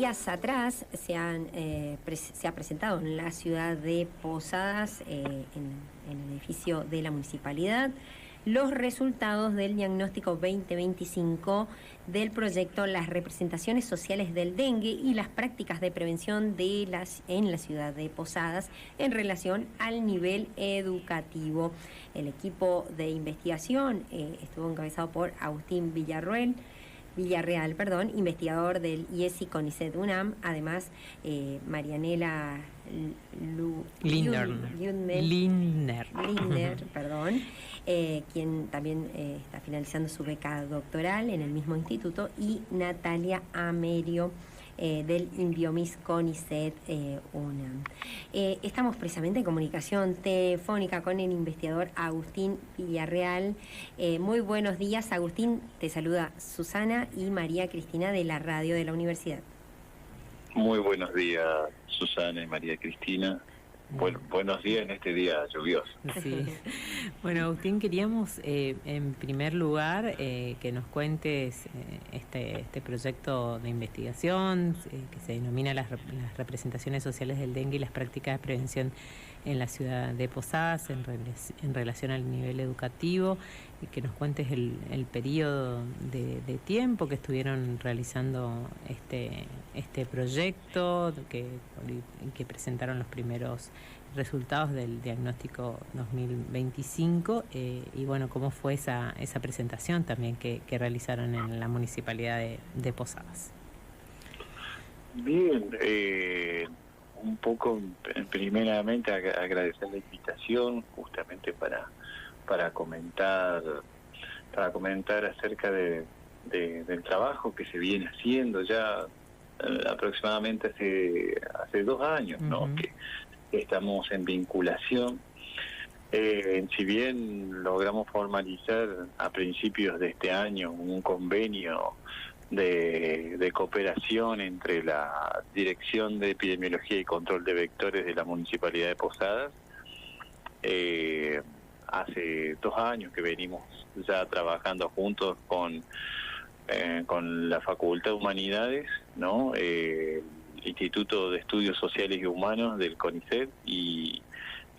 días atrás se ha presentado en la ciudad de Posadas, en el edificio de la municipalidad, los resultados del diagnóstico 2025 del proyecto Las representaciones sociales del dengue y las prácticas de prevención en la ciudad de Posadas en relación al nivel educativo. El equipo de investigación estuvo encabezado por Agustín Villarreal, investigador del IESI CONICET UNAM, además Marianela Lindner, quien también está finalizando su beca doctoral en el mismo instituto, y Natalia Amerio, del Inbiomis CONICET UNAM. Estamos precisamente en comunicación telefónica con el investigador Agustín Villarreal. Muy buenos días, Agustín. Te saluda Susana y María Cristina de la radio de la universidad. Muy buenos días, Susana y María Cristina. Buenos días en este día lluvioso. Sí. Bueno, Agustín, queríamos en primer lugar que nos cuentes este proyecto de investigación que se denomina las representaciones sociales del dengue y las prácticas de prevención en la ciudad de Posadas en relación al nivel educativo, y que nos cuentes el periodo de tiempo que estuvieron realizando este proyecto, que presentaron los primeros resultados del diagnóstico 2025, y bueno, cómo fue esa presentación también que realizaron en la municipalidad de Posadas. Bien, un poco primeramente agradecer la invitación justamente para comentar acerca del trabajo que se viene haciendo ya aproximadamente hace 2 años, ¿no? Uh-huh. Que estamos en vinculación. Si bien logramos formalizar a principios de este año un convenio de cooperación entre la Dirección de Epidemiología y Control de Vectores de la Municipalidad de Posadas, hace 2 años que venimos ya trabajando juntos con la Facultad de Humanidades, ¿no? Instituto de Estudios Sociales y Humanos del CONICET y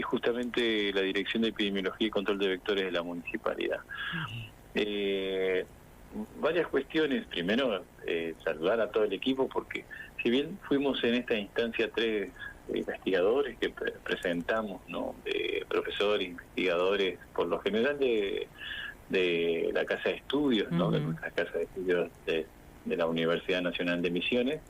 justamente la Dirección de Epidemiología y Control de Vectores de la Municipalidad. Varias cuestiones. Primero, saludar a todo el equipo, porque si bien fuimos en esta instancia 3 investigadores que presentamos, ¿no? Profesores, investigadores, por lo general de la Casa de Estudios, ¿no? De nuestra Casa de Estudios de la Universidad Nacional de Misiones.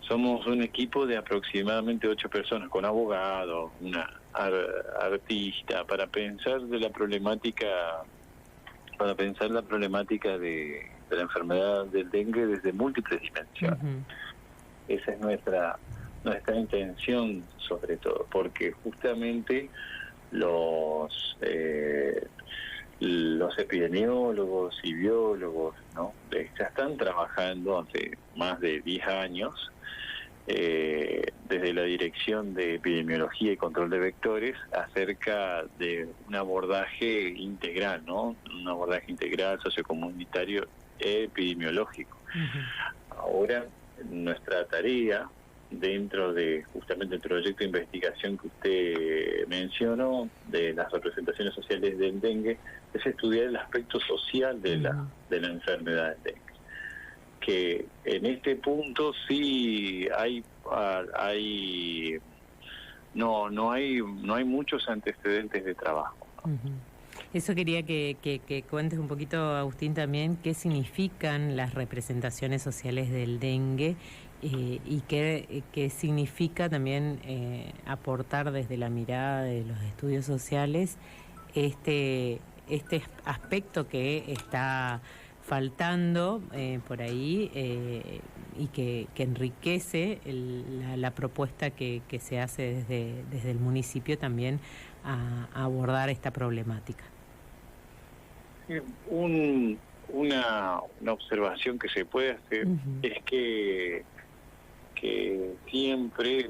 Somos un equipo de aproximadamente 8 personas, con abogados, una artista, para pensar la problemática de la enfermedad del dengue desde múltiples dimensiones. Uh-huh. Esa es nuestra intención, sobre todo, porque justamente los epidemiólogos y biólogos, ¿no? Ya están trabajando hace más de 10 años desde la Dirección de Epidemiología y Control de Vectores acerca de un abordaje integral, ¿no? Un abordaje integral sociocomunitario epidemiológico. Uh-huh. Ahora, nuestra tarea dentro de justamente el proyecto de investigación que usted mencionó de las representaciones sociales del dengue es estudiar el aspecto social de la enfermedad del dengue, que en este punto sí no hay muchos antecedentes de trabajo. Uh-huh. Eso quería que cuentes un poquito, Agustín, también qué significan las representaciones sociales del dengue, y qué significa también aportar desde la mirada de los estudios sociales este aspecto que está faltando por ahí, y que enriquece la propuesta que se hace desde el municipio también a abordar esta problemática. Una observación que se puede hacer es que siempre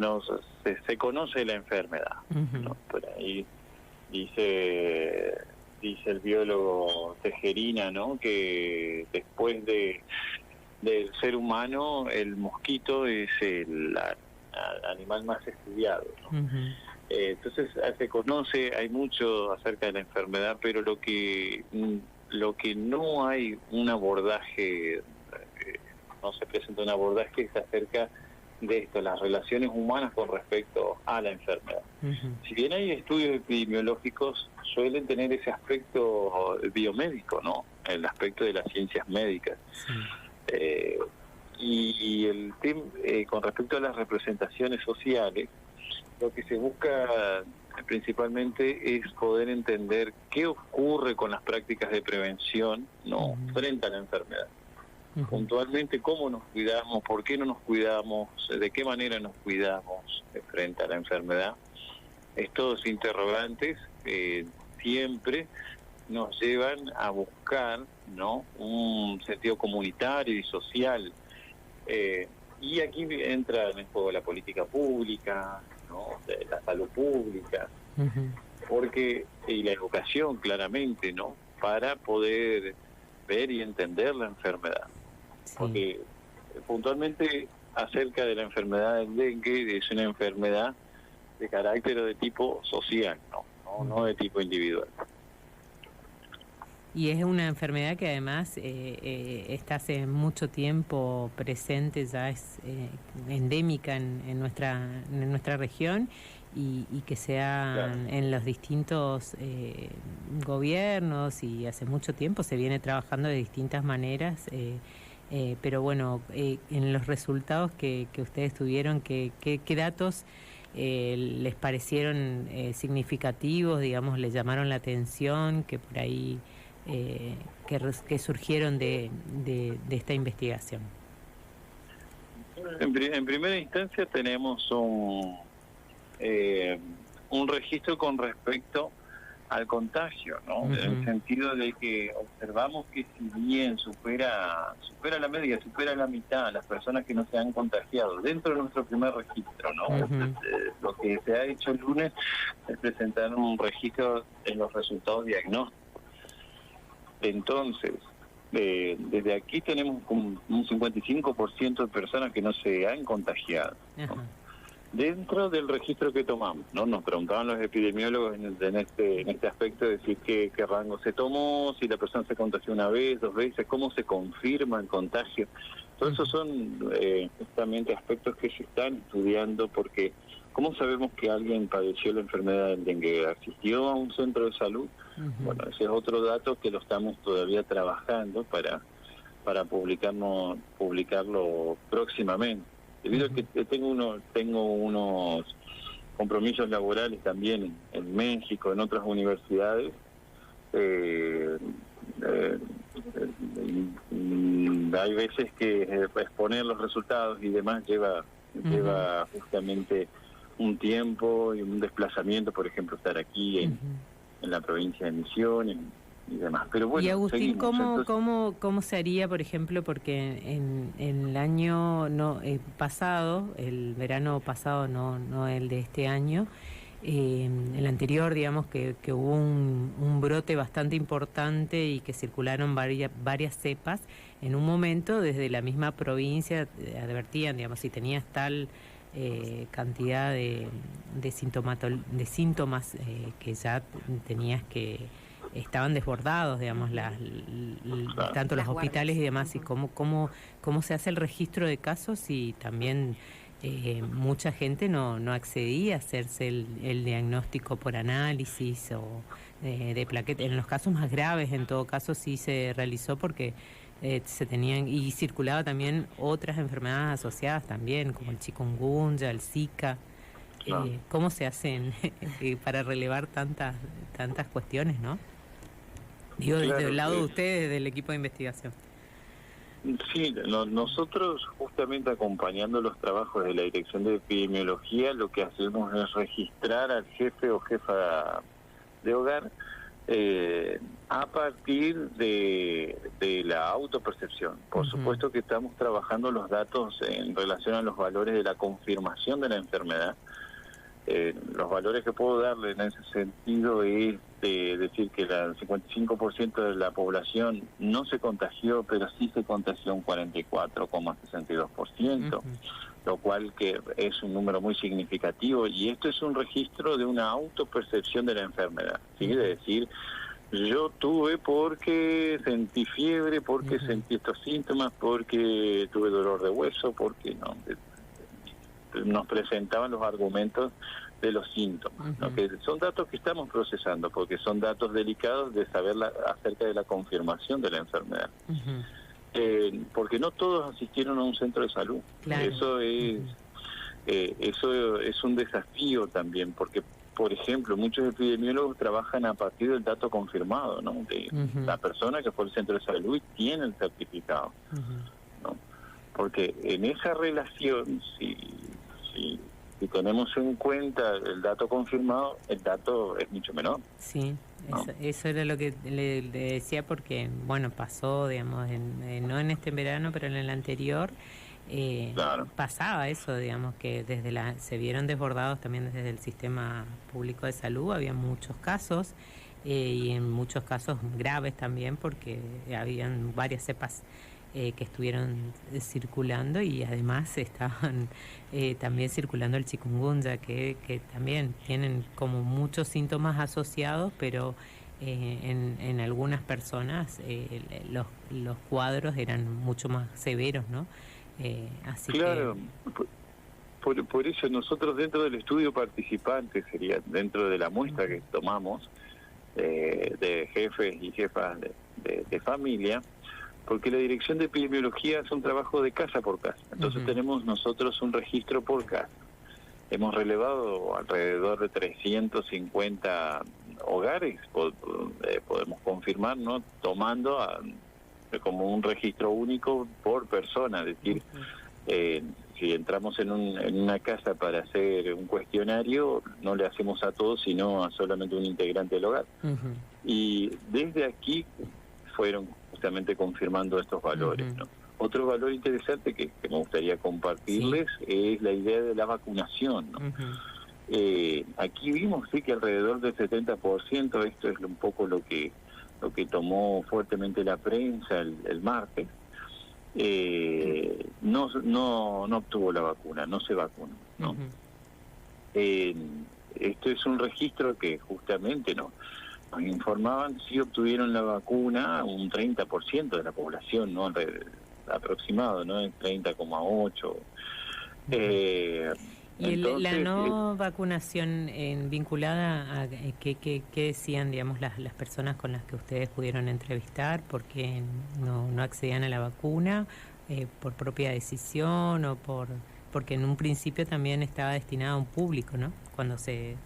se conoce la enfermedad, ¿no? Por ahí dice el biólogo Tejerina, ¿no? Que después de del ser humano, el mosquito es el animal más estudiado, ¿no? Uh-huh. Entonces se conoce, hay mucho acerca de la enfermedad, pero lo que no hay un abordaje, no se presenta un abordaje es acerca de esto, las relaciones humanas con respecto a la enfermedad. Uh-huh. Si bien hay estudios epidemiológicos, suelen tener ese aspecto biomédico, ¿no? El aspecto de las ciencias médicas. Sí. Y el tema, con respecto a las representaciones sociales, lo que se busca principalmente es poder entender qué ocurre con las prácticas de prevención, ¿no? Uh-huh. Frente a la enfermedad. Uh-huh. Puntualmente, cómo nos cuidamos, por qué no nos cuidamos, de qué manera nos cuidamos frente a la enfermedad. Estos interrogantes siempre nos llevan a buscar, ¿no?, un sentido comunitario y social. Y aquí entra en juego la política pública, ¿no?, la salud pública, uh-huh. y la educación, claramente, ¿no?, para poder ver y entender la enfermedad. Sí. Porque puntualmente acerca de la enfermedad del dengue, es una enfermedad de carácter de tipo social, no de tipo individual. Y es una enfermedad que además está hace mucho tiempo presente, ya es endémica en nuestra región y que sea claro. En los distintos gobiernos, y hace mucho tiempo se viene trabajando de distintas maneras, pero bueno, en los resultados que ustedes tuvieron, ¿qué datos les parecieron significativos, digamos, les llamaron la atención, que por ahí que surgieron de esta investigación? En primera instancia tenemos un registro con respecto al contagio, ¿no? Uh-huh. En el sentido de que observamos que si bien supera la media, supera la mitad las personas que no se han contagiado dentro de nuestro primer registro, ¿no? Uh-huh. Lo que se ha hecho el lunes es presentar un registro en los resultados diagnósticos. Entonces, desde aquí tenemos un 55% de personas que no se han contagiado, ¿no? Uh-huh. Dentro del registro que tomamos, ¿no? Nos preguntaban los epidemiólogos en este aspecto, de decir qué rango se tomó, si la persona se contagió una vez, 2 veces, cómo se confirma el contagio. Todos esos son justamente aspectos que se están estudiando, porque ¿cómo sabemos que alguien padeció la enfermedad del dengue? ¿Asistió a un centro de salud? Uh-huh. Bueno, ese es otro dato que lo estamos todavía trabajando para publicarlo próximamente. Debido a que tengo unos compromisos laborales también en México, en otras universidades, hay veces que exponer los resultados y demás lleva justamente un tiempo y un desplazamiento, por ejemplo, estar aquí en la provincia de Misiones y demás. Pero bueno, y Agustín, ¿cómo se haría, por ejemplo, porque en el año pasado, el verano pasado, no el de este año, el anterior, digamos, que hubo un brote bastante importante y que circularon varias cepas, en un momento desde la misma provincia advertían, digamos, si tenías tal cantidad de síntomas que ya tenías que estaban desbordados, digamos, tanto los hospitales y demás, y cómo se hace el registro de casos, y también mucha gente no accedía a hacerse el diagnóstico por análisis o de plaquetas. En los casos más graves, en todo caso, sí se realizó porque se tenían, y circulaba también otras enfermedades asociadas también, como el chikungunya, el Zika. ¿Cómo se hacen para relevar tantas cuestiones, no? Digo, desde el lado de ustedes, del equipo de investigación. Sí, nosotros justamente acompañando los trabajos de la Dirección de Epidemiología, lo que hacemos es registrar al jefe o jefa de hogar a partir de la autopercepción. Por supuesto que estamos trabajando los datos en relación a los valores de la confirmación de la enfermedad, Los valores que puedo darle en ese sentido es decir que el 55% de la población no se contagió, pero sí se contagió un 44,62%, lo cual que es un número muy significativo, y esto es un registro de una autopercepción de la enfermedad, ¿sí? De decir, yo tuve porque sentí fiebre, porque sentí estos síntomas, porque tuve dolor de hueso, porque no nos presentaban los argumentos de los síntomas, ¿no? Que son datos que estamos procesando, porque son datos delicados de saber acerca de la confirmación de la enfermedad. Porque no todos asistieron a un centro de salud. Claro. Eso es un desafío también, porque, por ejemplo, muchos epidemiólogos trabajan a partir del dato confirmado, ¿no? De la persona que fue al centro de salud y tiene el certificado, ¿no? Porque en esa relación, si tenemos en cuenta el dato confirmado, el dato es mucho menor. Sí, ¿no? Eso era lo que le decía, porque, bueno, pasó, digamos, no en este verano, pero en el anterior, claro. Pasaba eso, digamos, que se vieron desbordados también desde el sistema público de salud, había muchos casos, y en muchos casos graves también, porque habían varias cepas que estuvieron circulando, y además estaban también circulando el chikungunya, que también tienen como muchos síntomas asociados, pero en algunas personas los cuadros eran mucho más severos, ¿no? Así claro, que... por eso nosotros dentro del estudio participante, sería dentro de la muestra que tomamos de jefes y jefas de familia, porque la dirección de epidemiología es un trabajo de casa por casa. Entonces tenemos nosotros un registro por casa. Hemos relevado alrededor de 350 hogares, podemos confirmar, ¿no? Tomando como un registro único por persona. Es decir, si entramos en una casa para hacer un cuestionario, no le hacemos a todos, sino a solamente un integrante del hogar. Y desde aquí fueron justamente confirmando estos valores, ¿no? Otro valor interesante que me gustaría compartirles es la idea de la vacunación, ¿no? Aquí vimos que alrededor del 70%, esto es un poco lo que tomó fuertemente la prensa el martes, no obtuvo la vacuna, no se vacunó, ¿no? Esto es un registro que justamente nos informaban si obtuvieron la vacuna un 30% de la población, ¿no? Aproximado, ¿no? En 30,8%. ¿Y entonces, la no vacunación vinculada a qué decían, digamos, las personas con las que ustedes pudieron entrevistar? ¿Por qué no accedían a la vacuna? ¿Por propia decisión o porque en un principio también estaba destinada a un público, ¿no? Cuando se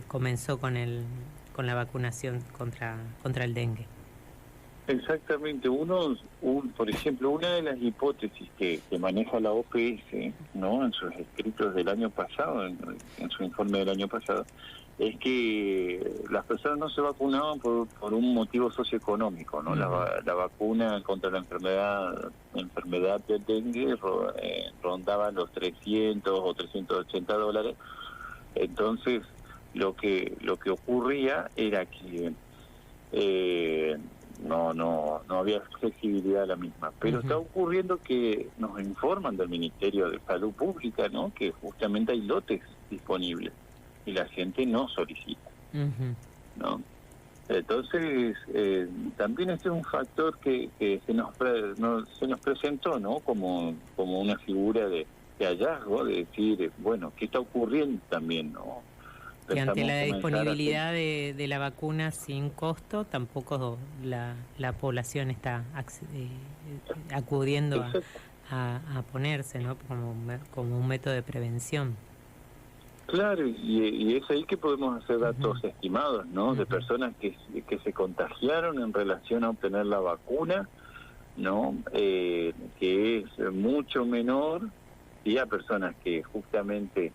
comenzó con la vacunación contra el dengue. Exactamente. Por ejemplo, una de las hipótesis que maneja la OPS, ¿no? En sus escritos del año pasado, en su informe del año pasado, es que las personas no se vacunaban por un motivo socioeconómico, ¿no? La vacuna contra la enfermedad del dengue rondaba los $300 o $380. Entonces, lo que ocurría era que no había accesibilidad a la misma, pero está ocurriendo que nos informan del Ministerio de Salud Pública, ¿no? Que justamente hay lotes disponibles y la gente no solicita, ¿no? Entonces también este es un factor que se nos presentó, ¿no? Como una figura de hallazgo, de decir, bueno, ¿qué está ocurriendo también, no? Que ante la disponibilidad de la vacuna sin costo, tampoco la población está acudiendo a ponerse, ¿no? Como un método de prevención. Claro, y es ahí que podemos hacer datos estimados, ¿no? De personas que se contagiaron en relación a obtener la vacuna, ¿no? Que es mucho menor, y a personas que justamente...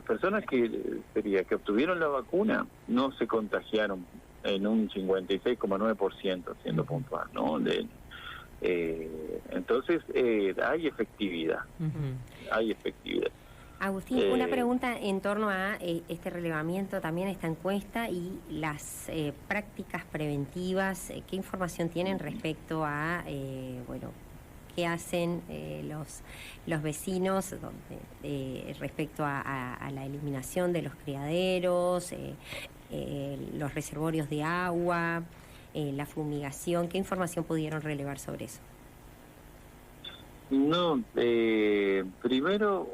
personas que obtuvieron la vacuna no se contagiaron en un 56,9%, siendo puntual, ¿no? Entonces hay efectividad, hay efectividad. Agustín, una pregunta en torno a este relevamiento, también esta encuesta y las prácticas preventivas. ¿Qué información tienen respecto a, bueno, qué hacen los vecinos respecto a la eliminación de los criaderos, los reservorios de agua, la fumigación? ¿Qué información pudieron relevar sobre eso? No, primero,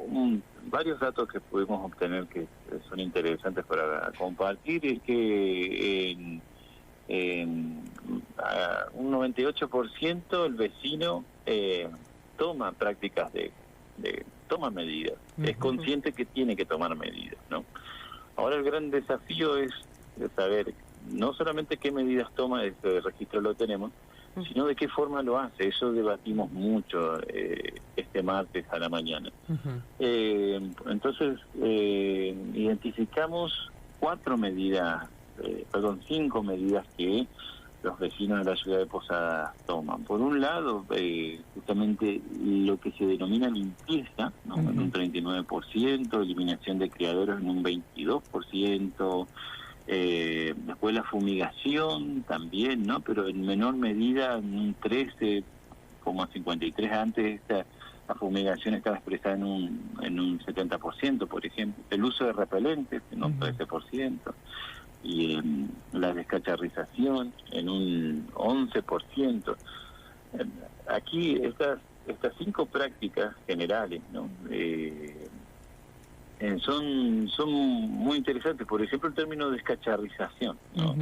varios datos que pudimos obtener que son interesantes para compartir es que un 98% el vecino toma prácticas toma medidas, es consciente que tiene que tomar medidas, ¿no? Ahora el gran desafío es saber no solamente qué medidas toma, ese registro lo tenemos, sino de qué forma lo hace. Eso debatimos mucho este martes a la mañana. Entonces, identificamos 5 medidas que los vecinos de la ciudad de Posadas toman. Por un lado, justamente lo que se denomina limpieza, ¿no? En un 39%, eliminación de criaderos en un 22%, después la fumigación también, ¿no? Pero en menor medida, en un 13,53%. Antes la fumigación estaba expresada en un 70%, por ejemplo. El uso de repelentes en un 13%. Y la descacharrización en un 11%. Aquí estas 5 prácticas generales, ¿no? Son muy interesantes. Por ejemplo, el término descacharrización, ¿no?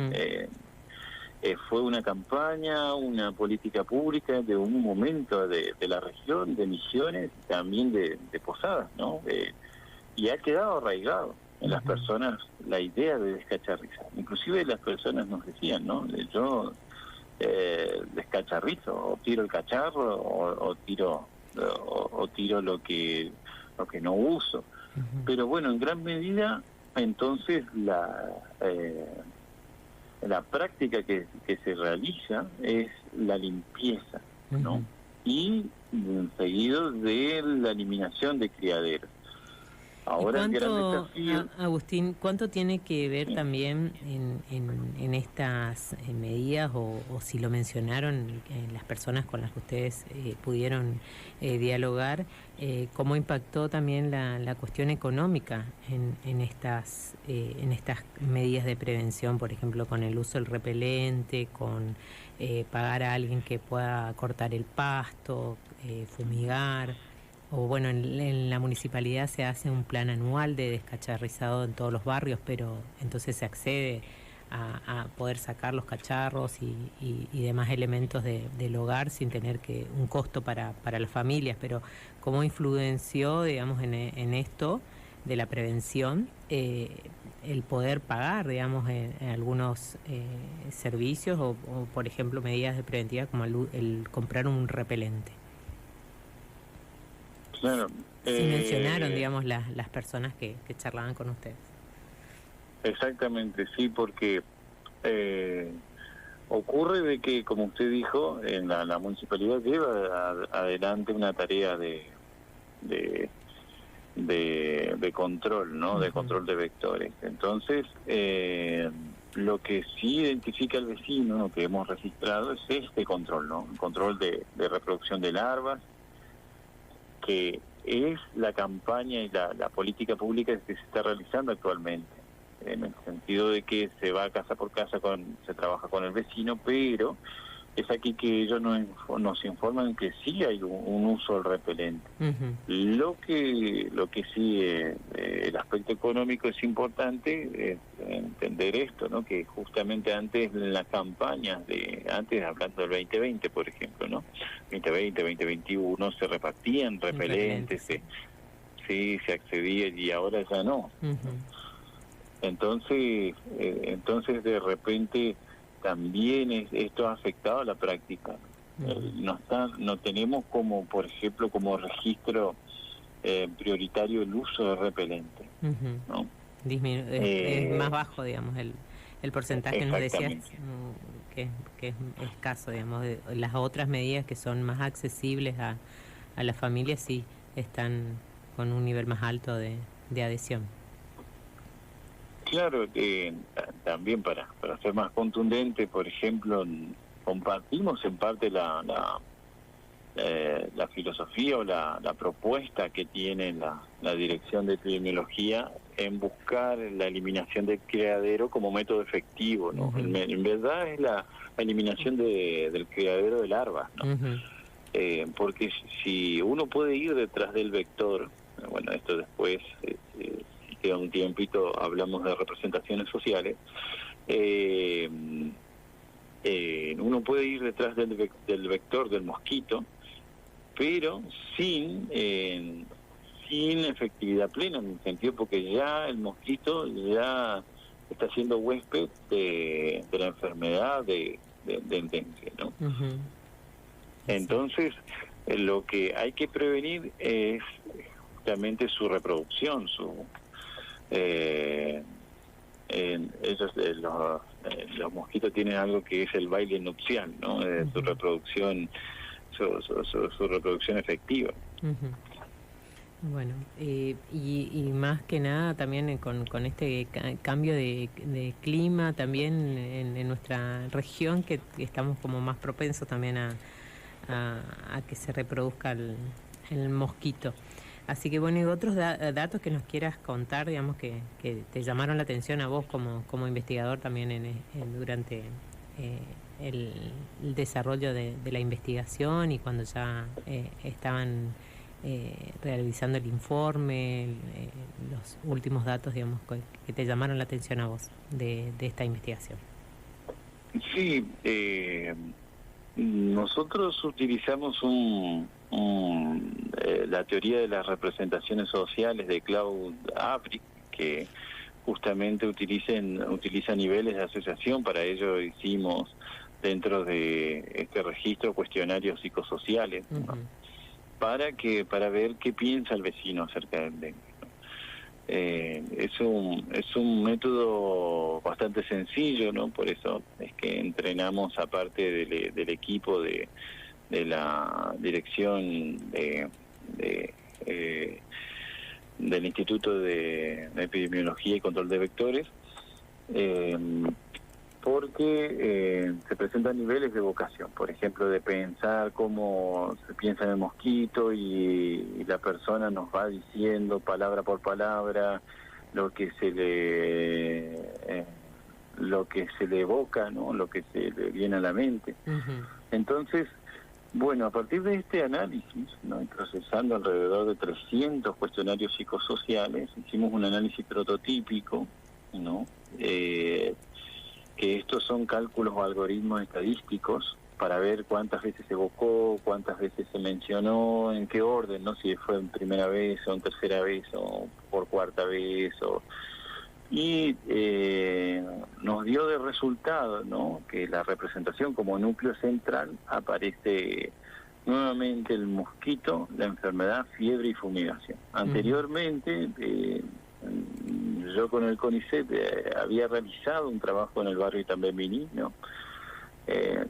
Fue una campaña, una política pública de un momento de la región, de Misiones, también de Posadas, ¿no? Y ha quedado arraigado en las personas la idea de descacharrizar. Inclusive las personas nos decían, ¿no? Yo descacharrizo, o tiro el cacharro, o tiro lo que no uso. Pero bueno, en gran medida, entonces la práctica que se realiza es la limpieza, ¿no? Y seguido de la eliminación de criaderos. Ahora el gran desafío, Agustín, ¿cuánto tiene que ver también en estas medidas, o si lo mencionaron las personas con las que ustedes pudieron dialogar, cómo impactó también la cuestión económica en estas medidas de prevención, por ejemplo, con el uso del repelente, con pagar a alguien que pueda cortar el pasto, fumigar? O bueno, en la municipalidad se hace un plan anual de descacharrizado en todos los barrios, pero entonces se accede a poder sacar los cacharros y demás elementos del hogar sin tener un costo para las familias. Pero ¿cómo influenció, digamos, en esto de la prevención el poder pagar, digamos, en algunos servicios o, por ejemplo, medidas de preventiva como el comprar un repelente? Claro. Sí, mencionaron, digamos, las personas que charlaban con ustedes. Exactamente, sí, porque ocurre de que, como usted dijo, en la municipalidad lleva adelante una tarea de control, ¿no? De control de vectores. Entonces, lo que sí identifica el vecino, lo que hemos registrado, es este control, ¿no? El control de reproducción de larvas, que es la campaña y la política pública que se está realizando actualmente, en el sentido de que se va casa por casa, se trabaja con el vecino, pero es aquí que ellos nos informan que sí hay un uso del repelente. Lo que sí, el aspecto económico es importante, es entender esto, ¿no? Que justamente antes, en las campañas antes, hablando del 2020, por ejemplo, ¿no? 2020, 2021, se repartían repelentes, se accedía, y ahora ya no. Entonces de repente también esto ha afectado a la práctica. No tenemos como, por ejemplo, como registro prioritario el uso de repelente, ¿no? Es más bajo, digamos, el porcentaje. Nos decías que es escaso, digamos. Las otras medidas que son más accesibles a las familias sí están con un nivel más alto de adhesión. Claro, también para ser más contundente, por ejemplo, compartimos en parte la filosofía o la propuesta que tiene la Dirección de Epidemiología en buscar la eliminación del criadero como método efectivo, ¿no? Uh-huh. En verdad es la eliminación del criadero de larvas, ¿no? Uh-huh. Porque si uno puede ir detrás del vector, bueno, esto después, si queda un tiempito, hablamos de representaciones sociales, uno puede ir detrás del vector del mosquito, pero sin efectividad plena, en el sentido porque ya el mosquito ya está siendo huésped de la enfermedad del dengue, ¿no? Uh-huh. Entonces, lo que hay que prevenir es justamente su reproducción, los mosquitos tienen algo que es el baile nupcial, ¿no? Uh-huh. Su reproducción, su reproducción efectiva. Uh-huh. Bueno, y más que nada también con este cambio de clima también en nuestra región, que estamos como más propensos también a que se reproduzca el mosquito. Así que bueno, y otros datos que nos quieras contar, digamos, que te llamaron la atención a vos como investigador también durante el desarrollo de la investigación y cuando ya estaban realizando el informe, los últimos datos, digamos, que te llamaron la atención a vos de esta investigación. Sí, nosotros utilizamos la teoría de las representaciones sociales de Claude Abric, que justamente utiliza niveles de asociación. Para ello hicimos dentro de este registro cuestionarios psicosociales, ¿no? Uh-huh. para ver qué piensa el vecino acerca del dengue, ¿no? Es un método bastante sencillo, ¿no? Por eso es que entrenamos, aparte del equipo de la dirección del Instituto de Epidemiología y Control de Vectores, porque se presentan niveles de vocación, por ejemplo, de pensar cómo se piensa en el mosquito y la persona nos va diciendo palabra por palabra lo que se le evoca, ¿no? Lo que se le viene a la mente. Uh-huh. Entonces, bueno, a partir de este análisis, ¿no? Procesando alrededor de 300 cuestionarios psicosociales, hicimos un análisis prototípico, ¿no? Que estos son cálculos o algoritmos estadísticos para ver cuántas veces se evocó, cuántas veces se mencionó, en qué orden, ¿no? Si fue en primera vez o en tercera vez o por cuarta vez. Y nos dio de resultado, ¿no? Que la representación como núcleo central aparece nuevamente el mosquito, la enfermedad, fiebre y fumigación. Anteriormente, yo con el CONICET había realizado un trabajo en el barrio Itambembiní, ¿no? En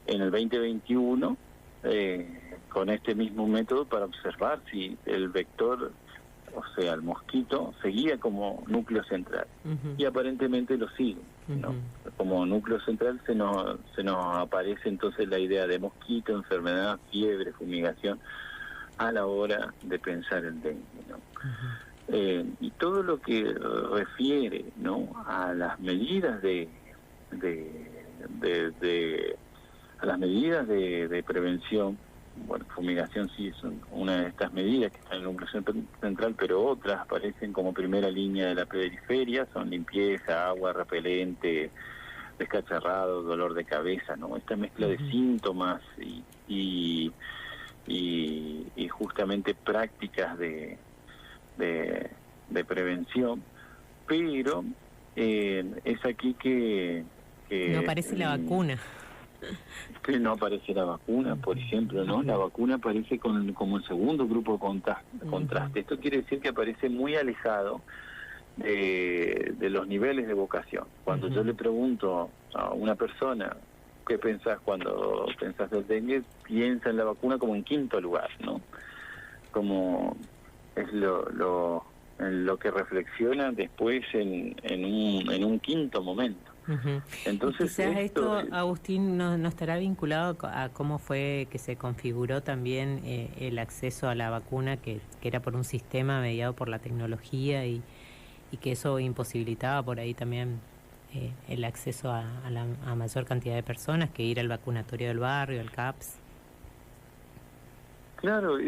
el 2021, con este mismo método para observar si el vector, o sea, el mosquito, seguía como núcleo central. Uh-huh. Y aparentemente lo sigue, ¿no? Uh-huh. Como núcleo central se nos aparece entonces la idea de mosquito, enfermedad, fiebre, fumigación, a la hora de pensar el dengue, ¿no? Uh-huh. Y todo lo que refiere, ¿no? A las medidas de prevención. Bueno, fumigación sí es una de estas medidas que está en el núcleo central, pero otras aparecen como primera línea de la periferia, son limpieza, agua, repelente, descacharrado, dolor de cabeza, ¿no? Esta mezcla de síntomas y justamente prácticas de prevención, pero es aquí que no aparece la vacuna. Que no aparece la vacuna, por ejemplo, ¿no? La vacuna aparece como el segundo grupo de contraste. Esto quiere decir que aparece muy alejado de los niveles de vocación. Cuando yo le pregunto a una persona, ¿qué pensás cuando pensás del dengue? Piensa en la vacuna como en quinto lugar, ¿no? Como es en lo que reflexiona después en un quinto momento. Uh-huh. Entonces, quizás esto, Agustín, no estará vinculado a cómo fue que se configuró también el acceso a la vacuna, que era por un sistema mediado por la tecnología y que eso imposibilitaba por ahí también el acceso a mayor cantidad de personas que ir al vacunatorio del barrio, al CAPS. Claro,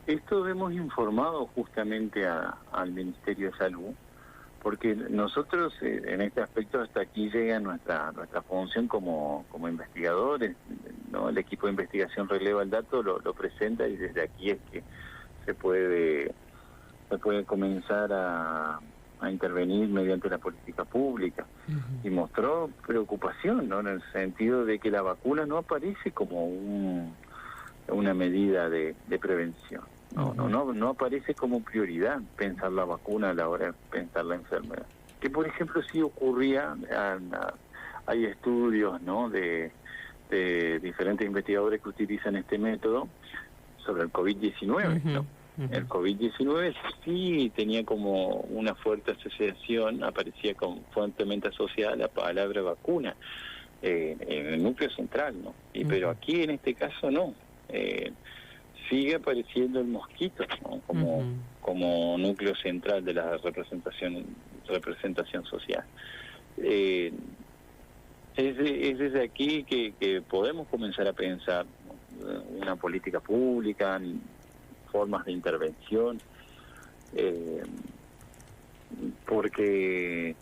esto hemos informado justamente al Ministerio de Salud, porque nosotros en este aspecto hasta aquí llega nuestra función como investigadores, ¿no? El equipo de investigación releva el dato, lo presenta, y desde aquí es que se puede comenzar a intervenir mediante la política pública. Uh-huh. Y mostró preocupación, ¿no? En el sentido de que la vacuna no aparece como una medida de prevención. No aparece como prioridad pensar la vacuna a la hora de pensar la enfermedad. Que por ejemplo sí ocurría, hay estudios, ¿no?, de diferentes investigadores que utilizan este método sobre el COVID-19, ¿no? Uh-huh. El COVID-19 sí tenía como una fuerte asociación, aparecía fuertemente asociada a la palabra vacuna en el núcleo central, ¿no? Pero aquí en este caso no. Sigue apareciendo el mosquito, ¿no?, como núcleo central de la representación social. Es desde aquí que podemos comenzar a pensar, ¿no?, una política pública, formas de intervención, porque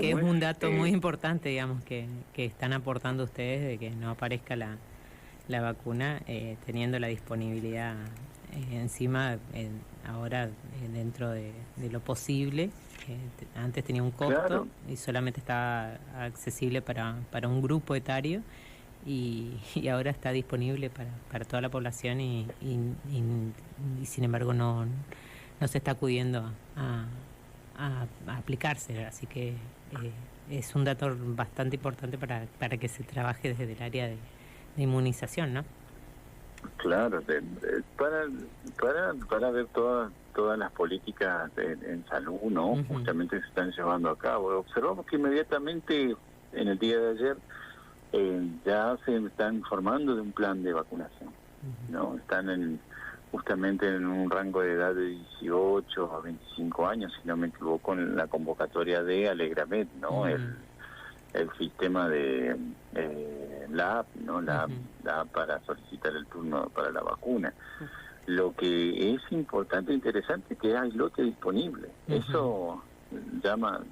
es un dato muy importante, digamos, que están aportando ustedes, de que no aparezca la vacuna, teniendo la disponibilidad encima ahora dentro de lo posible. Antes tenía un costo, claro, y solamente estaba accesible para un grupo etario, y ahora está disponible para toda la población, y sin embargo no se está acudiendo a aplicarse, así que es un dato bastante importante para que se trabaje desde el área de inmunización, ¿no? Claro, para ver todas las políticas en salud, ¿no? Uh-huh. Justamente se están llevando a cabo. Observamos que inmediatamente en el día de ayer ya se están informando de un plan de vacunación, uh-huh, ¿no? Están justamente en un rango de edad de 18 a 25 años, si no me equivoco, en la convocatoria de Alegramed, ¿no? Uh-huh. El sistema de la app, ¿no? La app para solicitar el turno para la vacuna. Uh-huh. Lo que es importante e interesante es que hay lote disponible. Uh-huh. Eso llama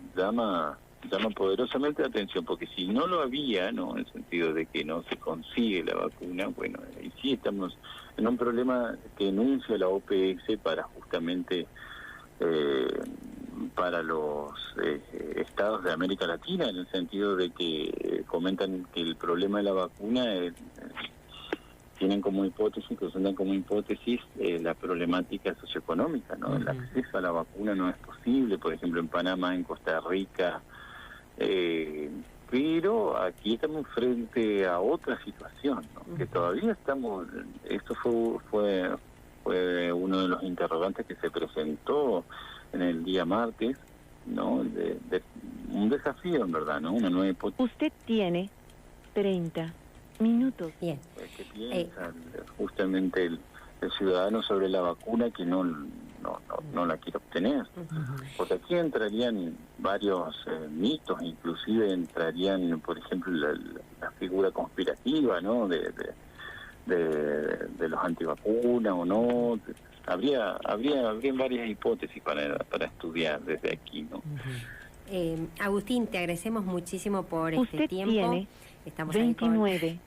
poderosamente la atención, porque si no lo había, ¿no?, en el sentido de que no se consigue la vacuna, bueno, y sí estamos en un problema que enuncia la OPS para justamente para los estados de América Latina, en el sentido de que comentan que el problema de la vacuna tienen como hipótesis, presentan como hipótesis la problemática socioeconómica, ¿no? Uh-huh. El acceso a la vacuna no es posible, por ejemplo, en Panamá, en Costa Rica, pero aquí estamos frente a otra situación, ¿no? Uh-huh. Que todavía estamos, esto fue uno de los interrogantes que se presentó en el día martes, ¿no? De un desafío, en verdad, ¿no? Una nueva hipótesis. Usted tiene 30 minutos. Bien. ¿Qué piensa justamente el ciudadano sobre la vacuna que no la quiere obtener? Uh-huh. Porque aquí entrarían varios mitos, inclusive entrarían, por ejemplo, la figura conspirativa, ¿no?, de los antivacunas o no. Habría varias hipótesis para estudiar desde aquí, ¿no? Uh-huh. Agustín, te agradecemos muchísimo por este tiempo. Tiene Estamos 29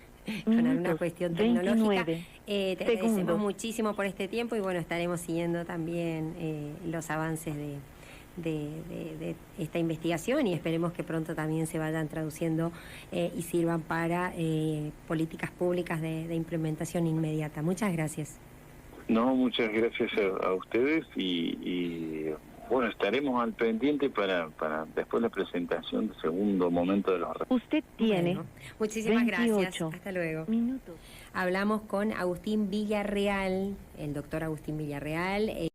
con alguna cuestión tecnológica. Te agradecemos segundos. muchísimo por este tiempo, y bueno, estaremos siguiendo también los avances de esta investigación, y esperemos que pronto también se vayan traduciendo y sirvan para políticas públicas de implementación inmediata. Muchas gracias. No, muchas gracias a ustedes, y bueno, estaremos al pendiente para después la presentación del segundo momento de los... Usted tiene, bueno, muchísimas 28 gracias. Hasta luego. Minutos. Hablamos con Agustín Villarreal, el doctor Agustín Villarreal,